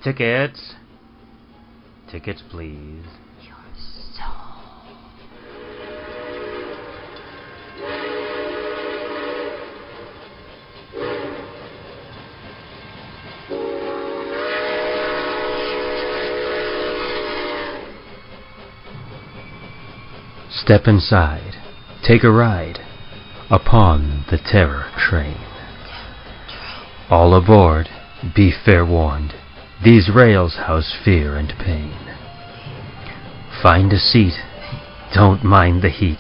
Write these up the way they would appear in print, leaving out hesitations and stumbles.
Tickets. Tickets, please. Your soul. Step inside. Take a ride upon the Terror Train. All aboard, be fair warned. These rails house fear and pain. Find a seat. Don't mind the heat.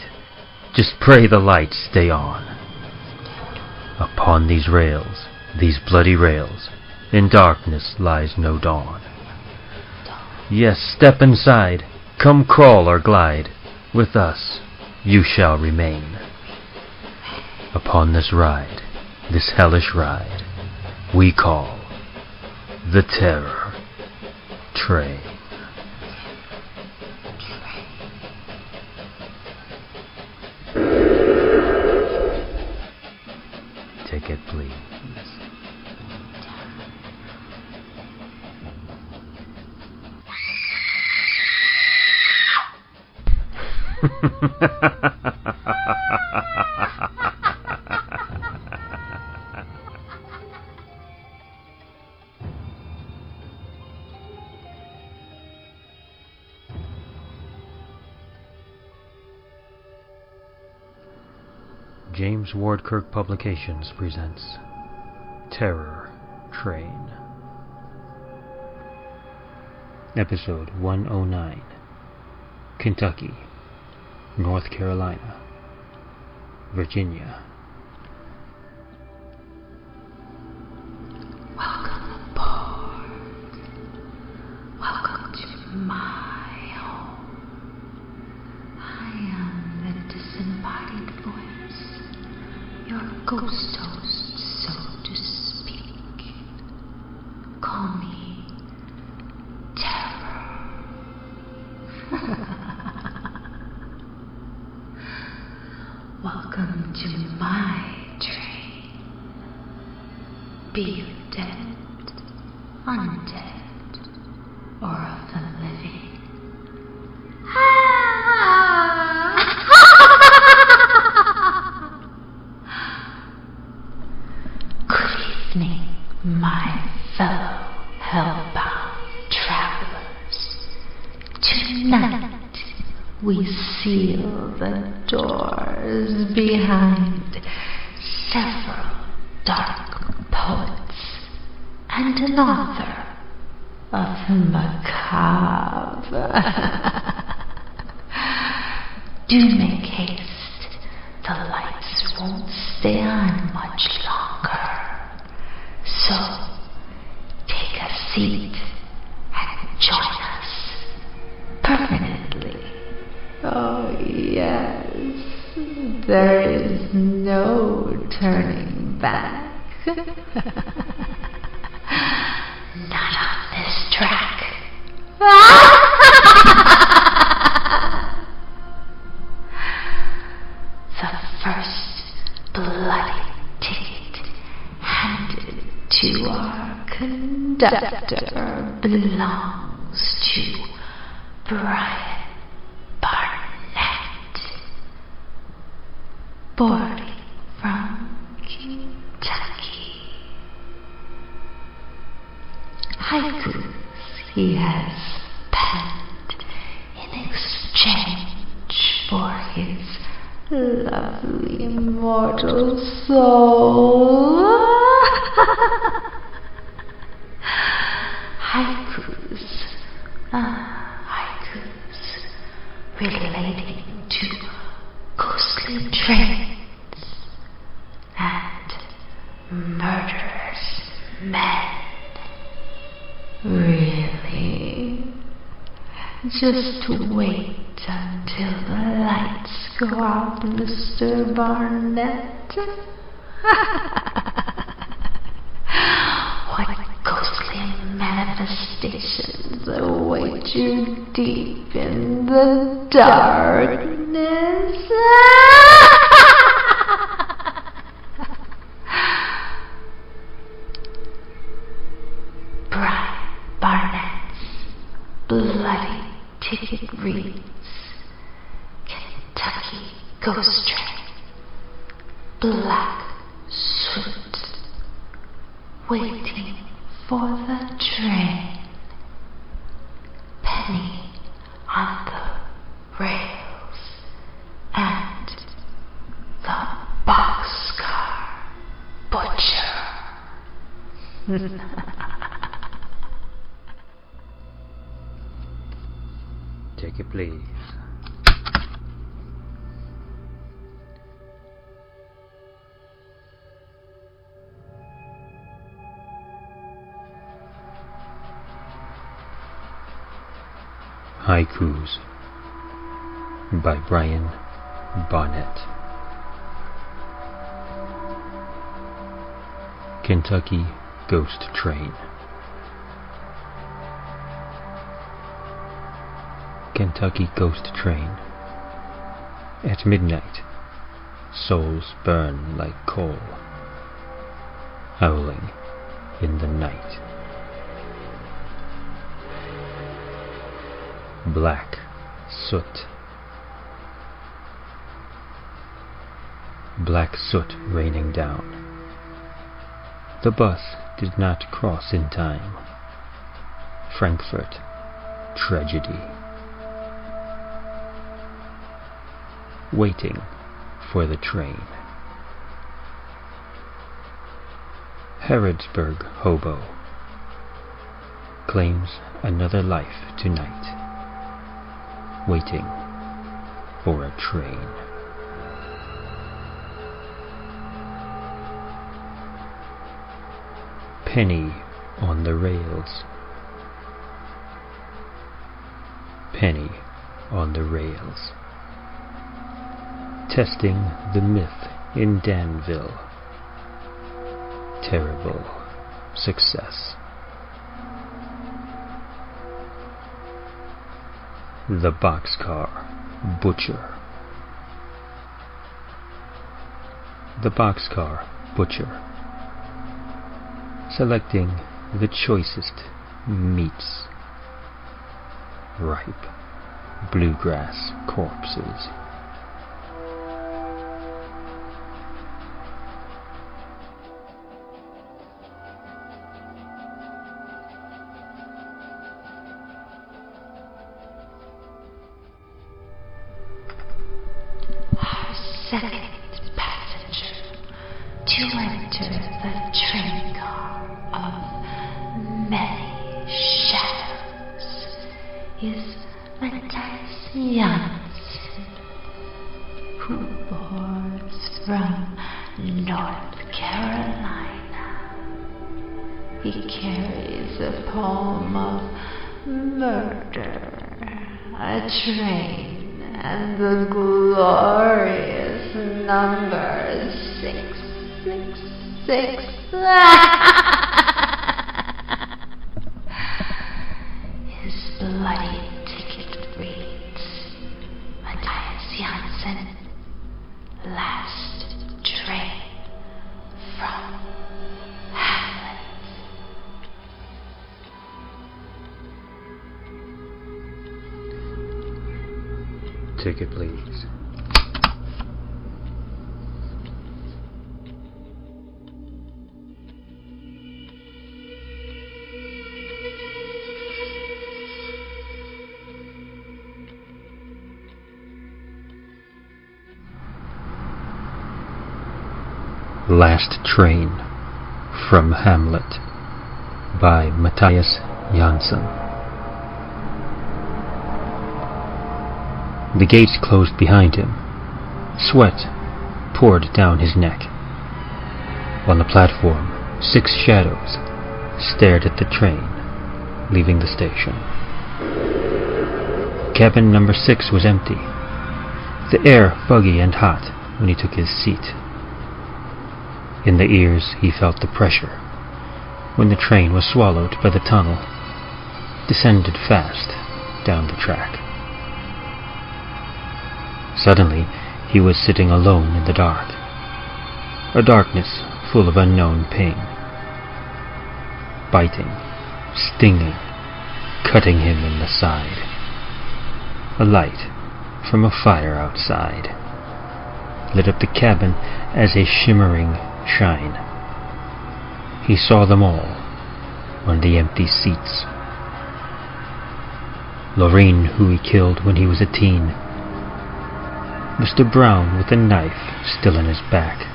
Just pray the lights stay on. Upon these rails, these bloody rails, in darkness lies no dawn. Yes, step inside. Come crawl or glide. With us you shall remain. Upon this ride, this hellish ride, we call the Terror Train. Ticket, please. James Ward Kirk Publications presents Terror Train. Episode 109. Kentucky, North Carolina, Virginia. Welcome aboard. Welcome to my home. I am the disembodied voice, your ghost host, so to speak. Call me Terror. Welcome to my train. Be you dead, undead, or of the living. Good evening, my fellow hellbound travelers. Tonight we seal the doors behind several dark poets and an author of the macabre. Do make haste, the lights won't stay on much longer. So, take a seat and join us permanently. Oh, yes, there is no turning back. Not on this track. The first bloody ticket handed to our conductor belongs to Brian Barnett, boarding from Kentucky. Haikus he has penned in exchange for his lovely immortal soul. Haikus relating to ghostly trains and murderous men. Really? Just wait until the lights go out, Mr. Barnett. What ghostly manifestations await you deep in the darkness? Brian Barnett. Ghost train, black soot, waiting for the train. Penny on the rails, and the boxcar butcher. Take it, please. Haikus by Brian Barnett. Kentucky Ghost Train. Kentucky Ghost Train. At midnight, souls burn like coal, howling in the night. Black soot. Black soot raining down. The bus did not cross in time. Frankfurt tragedy. Waiting for the train. Harrodsburg hobo claims another life tonight. Waiting for a train. Penny on the rails. Penny on the rails. Testing the myth in Danville. Terrible success. The boxcar butcher. The boxcar butcher. Selecting the choicest meats. Ripe bluegrass corpses. Second passenger to enter the train car of many shadows is Mathis Jansson, who boards from North Carolina. He carries a poem of murder, a train, and the glorious number 666. His bloody ticket reads, Mathis Jansson, last train from Hamlet. Ticket, please. Last Train from Hamlet by Mathis Jansson. The gates closed behind him. Sweat poured down his neck. On the platform, 6 shadows stared at the train leaving the station. Cabin number 6 was empty, the air foggy and hot when he took his seat. In the ears he felt the pressure when the train was swallowed by the tunnel, descended fast down the track. Suddenly he was sitting alone in the dark, a darkness full of unknown pain, biting, stinging, cutting him in the side. A light from a fire outside. lit up the cabin as a shimmering shine. He saw them all on the empty seats. Lorraine, who he killed when he was a teen. Mr. Brown with a knife still in his back.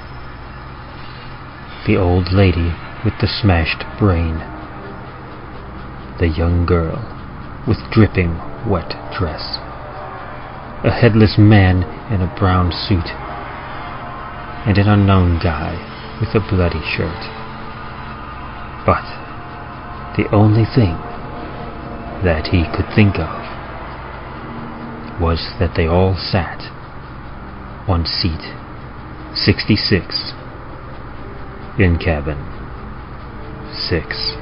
The old lady with the smashed brain. The young girl with dripping wet dress. A headless man in a brown suit. And an unknown guy with a bloody shirt. But the only thing that he could think of was that they all sat on seat 66 in cabin 6.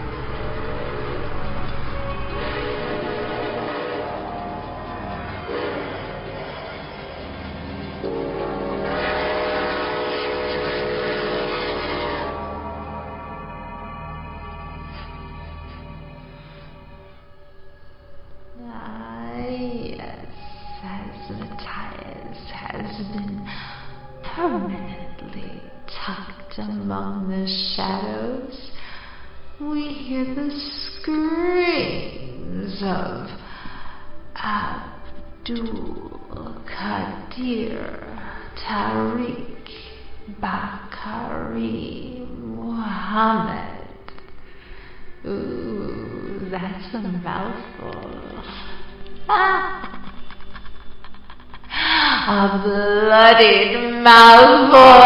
Permanently tucked among the shadows, we hear the screams of Abdul-Qaadir Taariq, Bakari-Muhammad. Ooh, that's a mouthful. A bloodied mouthful.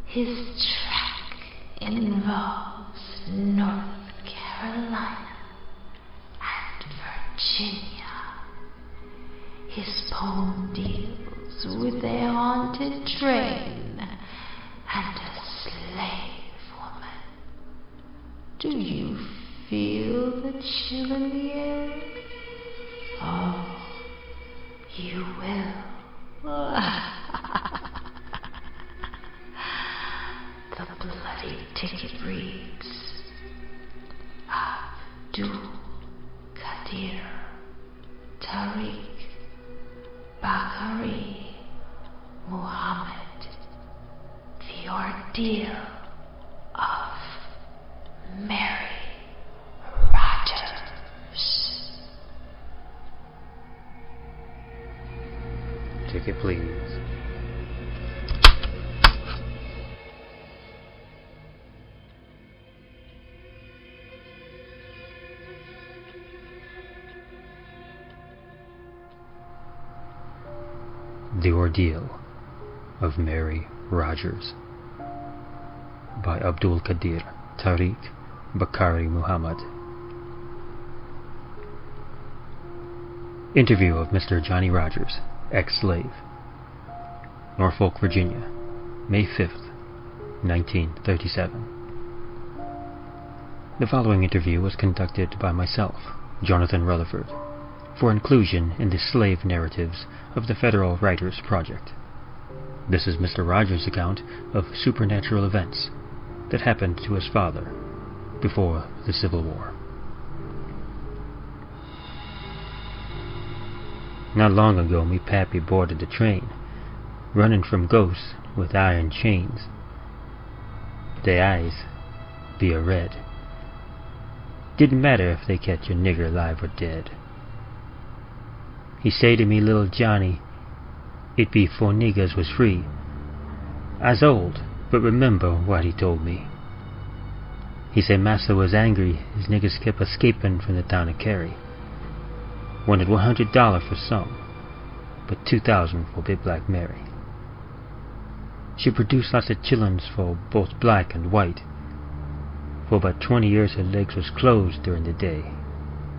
His track involves North Carolina and Virginia. His poem deals with a haunted train and a slave woman. Do you feel the chill in the air? Oh, you will. The bloody ticket reads, Abdul-Qaadir Taariq, Bakari-Muhammad, The Ordeal of Mary Rogers. Ticket, please. The Ordeal of Mary Rogers by Abdul-Qaadir Taariq, Bakari-Muhammad. Interview of Mr. Johnny Rogers, ex-slave. Norfolk, Virginia, May 5th, 1937. The following interview was conducted by myself, Jonathan Rutherford, for inclusion in the slave narratives of the Federal Writers Project. This is Mr. Rogers' account of supernatural events that happened to his father before the Civil War. Not long ago, me pappy boarded the train, running from ghosts with iron chains. They eyes be a red. Didn't matter if they catch a nigger alive or dead. He say to me, little Johnny, it be 'fore niggers was free. I's old, but remember what he told me. He say Massa was angry his niggers kept escaping from the town of Cary. Wanted $100 for some, but $2,000 for Big Black Mary. She produced lots of chillins for both black and white. For about 20 years her legs was closed during the day,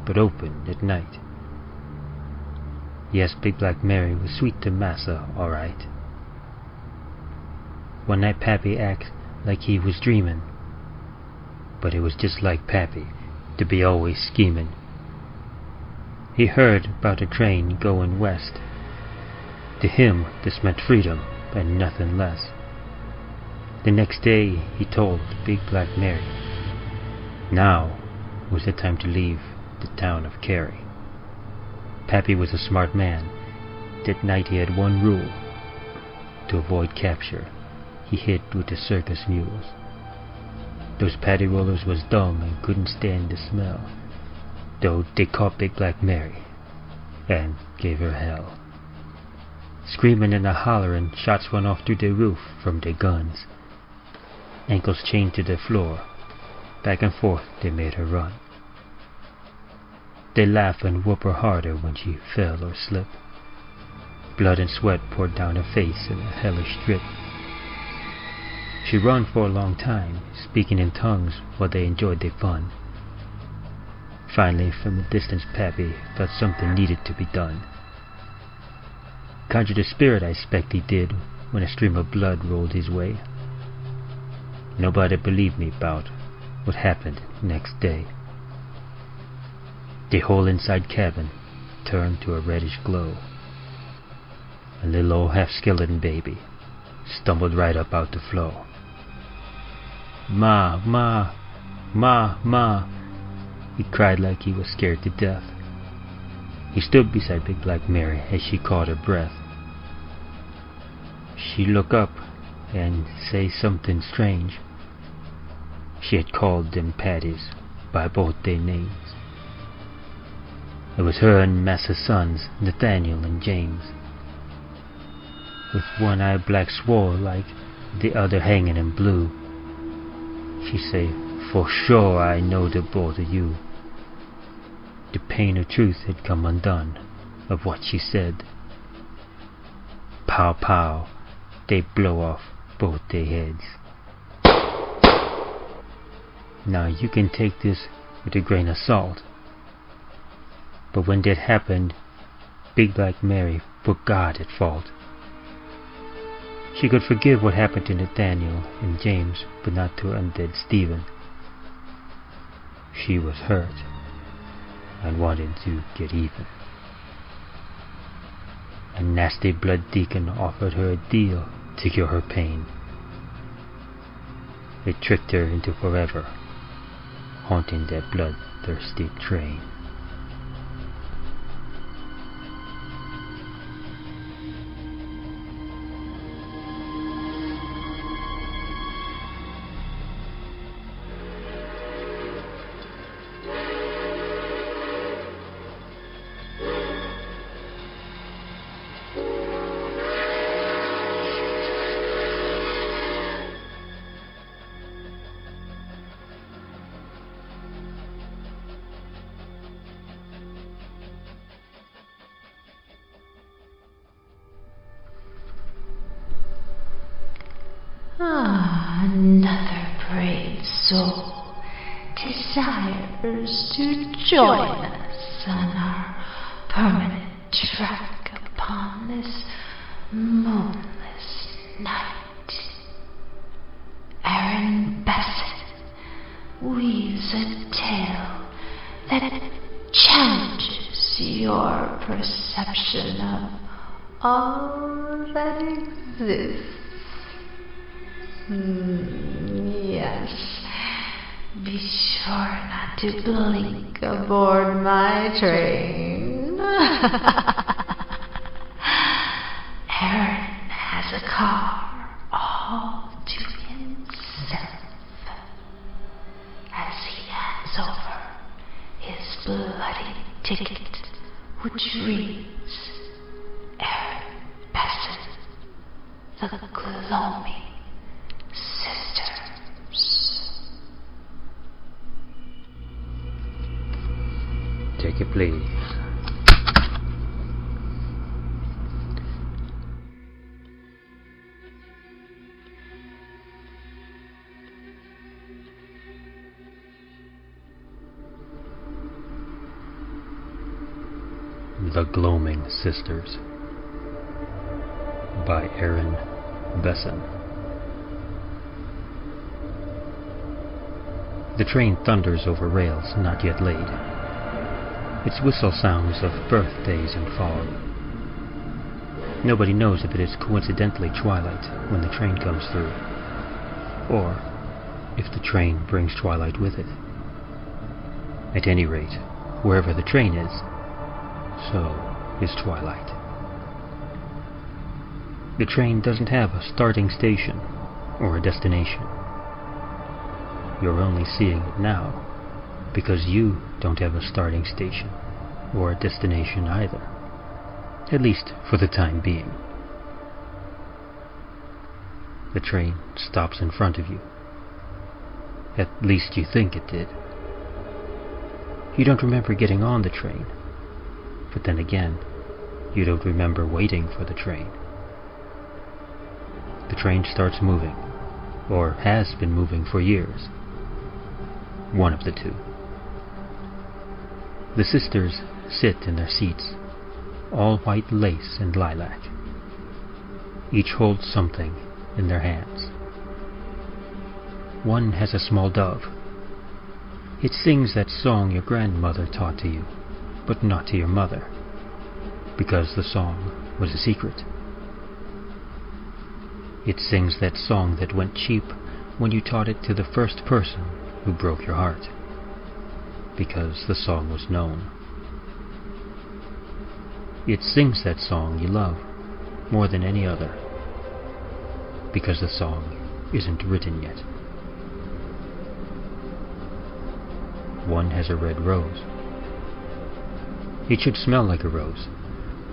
but open at night. Yes, Big Black Mary was sweet to Massa, all right. One night Pappy acted like he was dreaming, but it was just like Pappy to be always scheming. He heard about a train going west. To him, this meant freedom and nothing less. The next day, he told Big Black Mary, now was the time to leave the town of Kerry. Pappy was a smart man. That night he had one rule. To avoid capture, he hid with the circus mules. Those paddy rollers was dumb and couldn't stand the smell, though they caught Big Black Mary and gave her hell. Screaming and a-hollering, shots went off through the roof from their guns. Ankles chained to the floor, back and forth they made her run. They laugh and whoop her harder when she fell or slipped. Blood and sweat poured down her face in a hellish drip. She run for a long time, speaking in tongues while they enjoyed their fun. Finally, from a distance, Pappy felt something needed to be done. Conjured a spirit, I expect he did, when a stream of blood rolled his way. Nobody believed me about what happened next day. The whole inside cabin turned to a reddish glow. A little old half-skeleton baby stumbled right up out the flow. "Ma, ma, ma, ma," he cried like he was scared to death. He stood beside Big Black Mary as she caught her breath. She looked up and say something strange. She had called them paddies by both their names. It was her and Massa's sons, Nathaniel and James. With one eye black swore like the other hanging in blue. She say, "For sure I know the both of you." The pain of truth had come undone of what she said. Pow pow, they blow off both their heads. Now you can take this with a grain of salt. But when that happened, Big Black Mary put God at fault. She could forgive what happened to Nathaniel and James, but not to undead Stephen. She was hurt and wanted to get even. A nasty blood deacon offered her a deal to cure her pain. It tricked her into forever haunting that bloodthirsty train. Another brave soul desires to join us on our permanent trek upon this moonless night. Aaron Besson weaves a tale that challenges your perception of all that exists. Yes. Be sure not to blink aboard my train. Aaron has a car all to himself as he hands over his bloody ticket, which reads Aaron Besson, the Gloaming Sisters. Take it, please. The Gloaming Sisters by Aaron Besson. The train thunders over rails not yet laid. Its whistle sounds of birthdays and fog. Nobody knows if it is coincidentally twilight when the train comes through, or if the train brings twilight with it. At any rate, wherever the train is, so is twilight. The train doesn't have a starting station or a destination. You're only seeing it now because you don't have a starting station or a destination either, at least for the time being. The train stops in front of you. At least you think it did. You don't remember getting on the train, but then again, you don't remember waiting for the train. The train starts moving, or has been moving for years. One of the two. The sisters sit in their seats, all white lace and lilac. Each holds something in their hands. One has a small dove. It sings that song your grandmother taught to you, but not to your mother, because the song was a secret. It sings that song that went cheap when you taught it to the first person who broke your heart, because the song was known. It sings that song you love more than any other, because the song isn't written yet. One has a red rose. It should smell like a rose,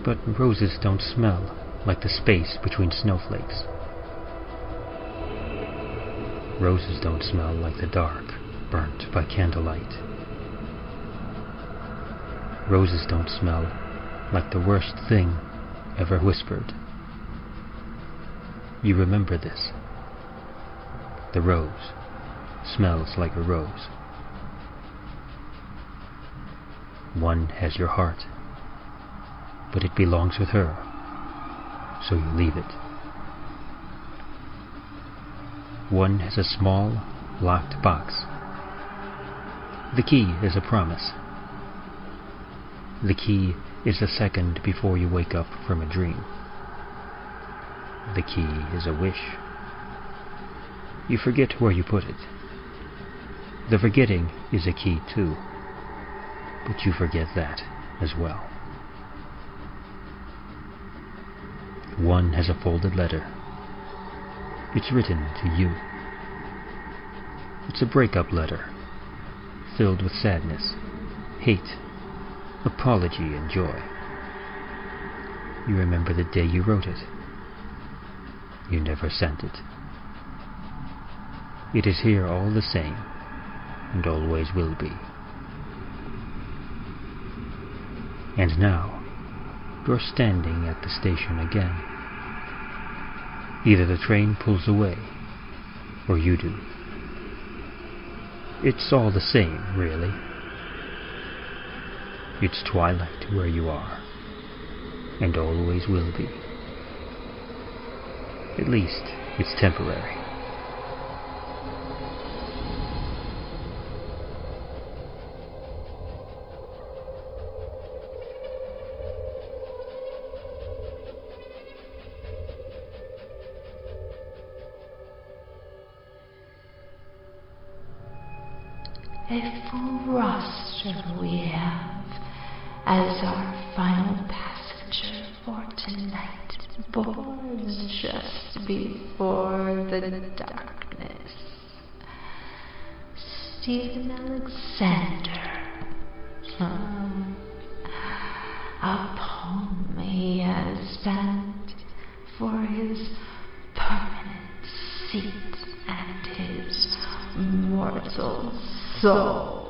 but roses don't smell like the space between snowflakes. Roses don't smell like the dark, burnt by candlelight. Roses don't smell like the worst thing ever whispered. You remember this. The rose smells like a rose. One has your heart, but it belongs with her, so you leave it. One has a small, locked box. The key is a promise. The key is a second before you wake up from a dream. The key is a wish. You forget where you put it. The forgetting is a key too, but you forget that as well. One has a folded letter. It's written to you. It's a breakup letter, filled with sadness, hate, apology, and joy. You remember the day you wrote it. You never sent it. It is here all the same, and always will be. And now, you're standing at the station again. Either the train pulls away, or you do. It's all the same, really. It's twilight where you are, and always will be. At least, it's temporary. A full roster we have as our final passenger for tonight boards just before the darkness. Stephen Alexander. A poem he has penned for his permanent seat and his mortal soul.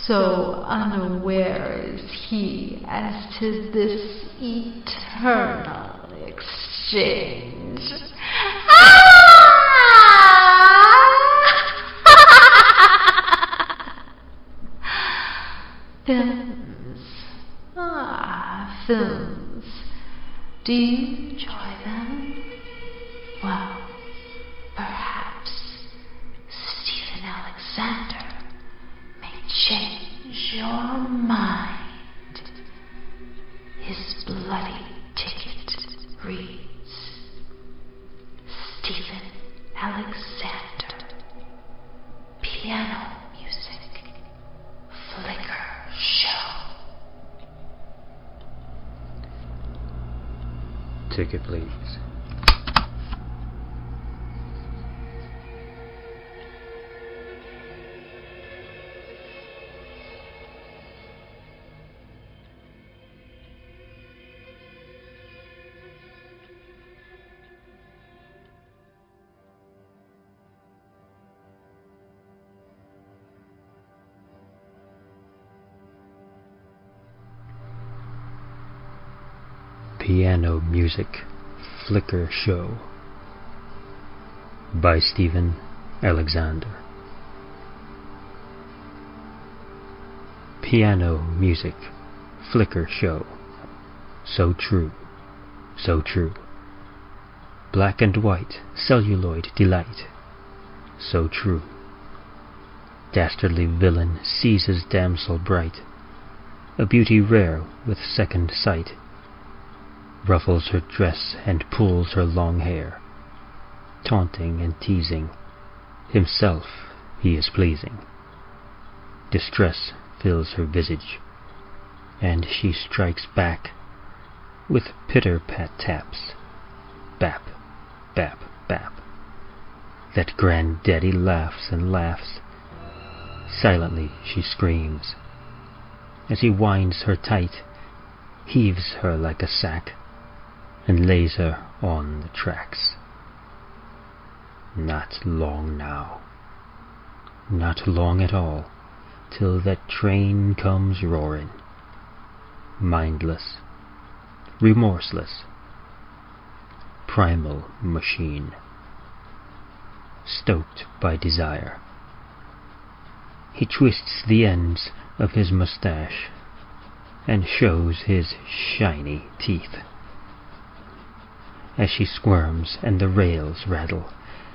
So unaware is he as to this eternal exchange. Films. Films. Do you enjoy them? Well, perhaps Stephen Alexander may change your mind. His bloody ticket reads Stephen Alexander. Piano music. Flicker show. Ticket, please. Piano Music Flicker Show by Stephen Alexander. Piano Music Flicker Show. So true, so true. Black and white celluloid delight. So true. Dastardly villain seizes damsel bright, a beauty rare with second sight, ruffles her dress and pulls her long hair, taunting and teasing, himself he is pleasing. Distress fills her visage, and she strikes back with pitter-pat taps, bap, bap, bap. That granddaddy laughs and laughs, silently she screams, as he winds her tight, heaves her like a sack, and lays her on the tracks. Not long now, not long at all, till that train comes roaring, mindless, remorseless, primal machine, stoked by desire. He twists the ends of his mustache and shows his shiny teeth, as she squirms and the rails rattle,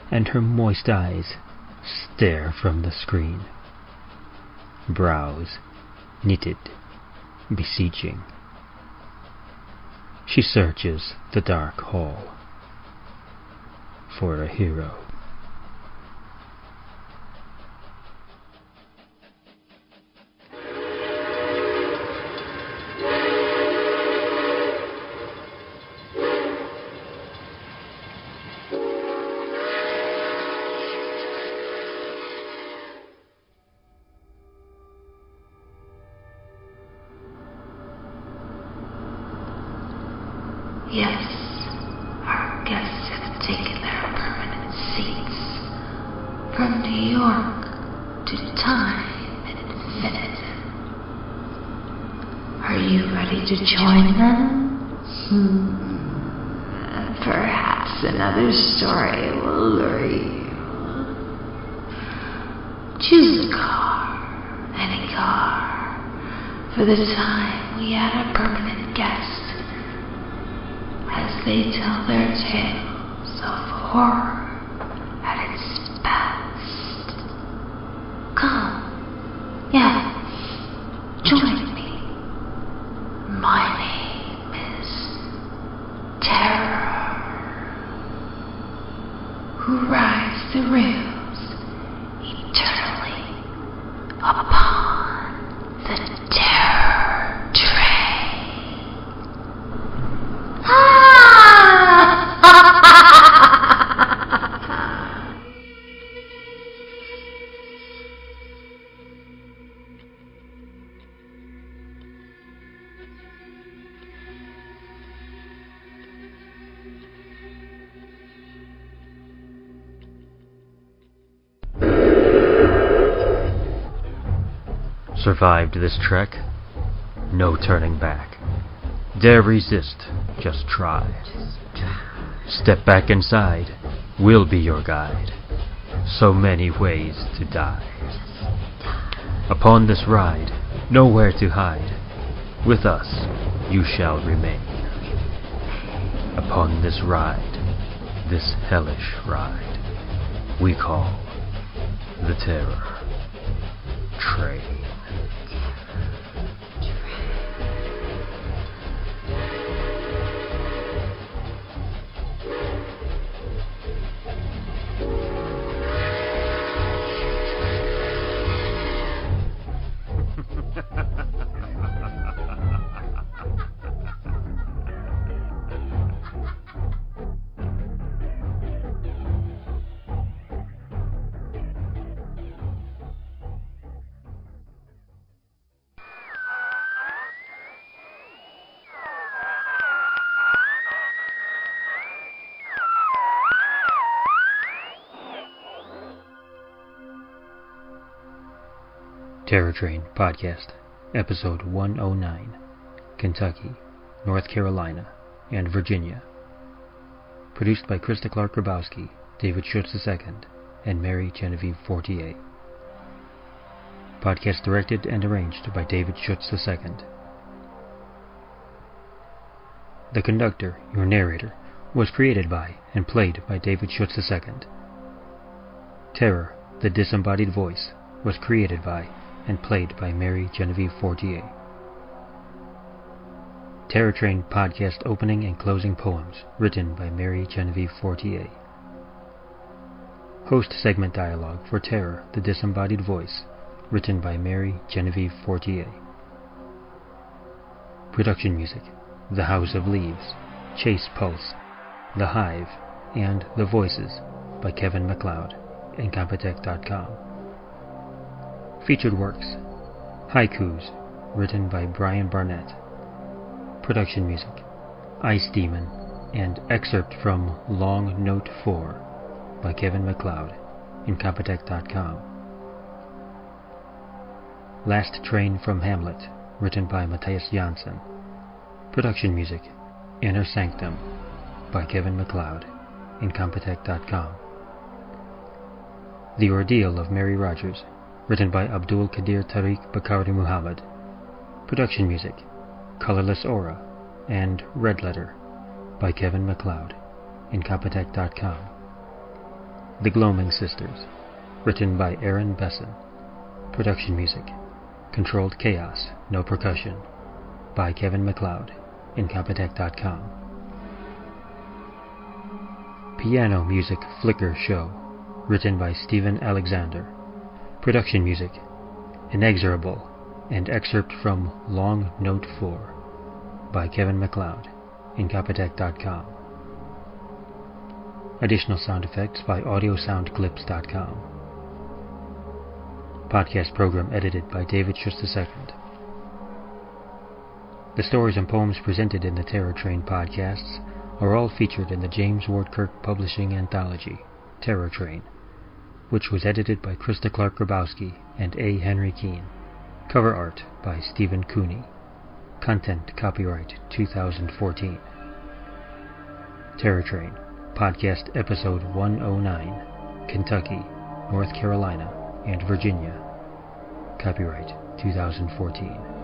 and her moist eyes stare from the screen, brows knitted, beseeching. She searches the dark hall for a hero. Yes, our guests have taken their permanent seats. From New York to time infinite. Are you ready to join them? Perhaps another story will lure you. Choose a car, any car. For the time we had a permanent guest, as they tell their tales of horror at its best. Come, yeah, join me. My name is Terror, who rides the rails eternally upon the Terror Train. Survived this trek? No turning back. Dare resist, just try. Step back inside, we'll be your guide. So many ways to die. Upon this ride, nowhere to hide. With us, you shall remain. Upon this ride, this hellish ride, we call the Terror Train. Terror Train Podcast, Episode 109, Kentucky, North Carolina, and Virginia. Produced by Krista Clark-Grabowski, David Schutz II, and Mary Genevieve Fortier. Podcast directed and arranged by David Schutz II. The conductor, your narrator, was created by and played by David Schutz II. Terror, the disembodied voice, was created by and played by Mary Genevieve Fortier. Terror Train Podcast opening and closing poems written by Mary Genevieve Fortier. Host segment dialogue for Terror, the disembodied voice, written by Mary Genevieve Fortier. Production music: The House of Leaves, Chase Pulse, The Hive, and The Voices by Kevin MacLeod, Incompetech.com. Featured works: Haikus, written by Brian Barnett. Production music: Ice Demon, and excerpt from Long Note 4 by Kevin MacLeod, Incompetech.com. Last Train from Hamlet, written by Mathis Jansson. Production music: Inner Sanctum by Kevin MacLeod, Incompetech.com. The Ordeal of Mary Rogers, written by Abdul-Qaadir Taariq Bakari-Muhammad. Production music: Colorless Aura and Red Letter by Kevin MacLeod, Incompetech.com. The Gloaming Sisters, written by Aaron Besson. Production music: Controlled Chaos, No Percussion by Kevin MacLeod, Incompetech.com. Piano Music Flicker Show, written by Stephen Alexander. Production music: Inexorable, and excerpt from Long Note 4 by Kevin MacLeod, Incompetech.com. Additional sound effects by AudioSoundClips.com. Podcast program edited by David Schutz II. The stories and poems presented in the Terror Train podcasts are all featured in the James Ward Kirk Publishing Anthology, Terror Train, which was edited by Krista Clark-Grabowski and A. Henry Keene. Cover art by Stephen Cooney. Content copyright 2014. Terror Train, Podcast Episode 109, Kentucky, North Carolina, and Virginia. Copyright 2014.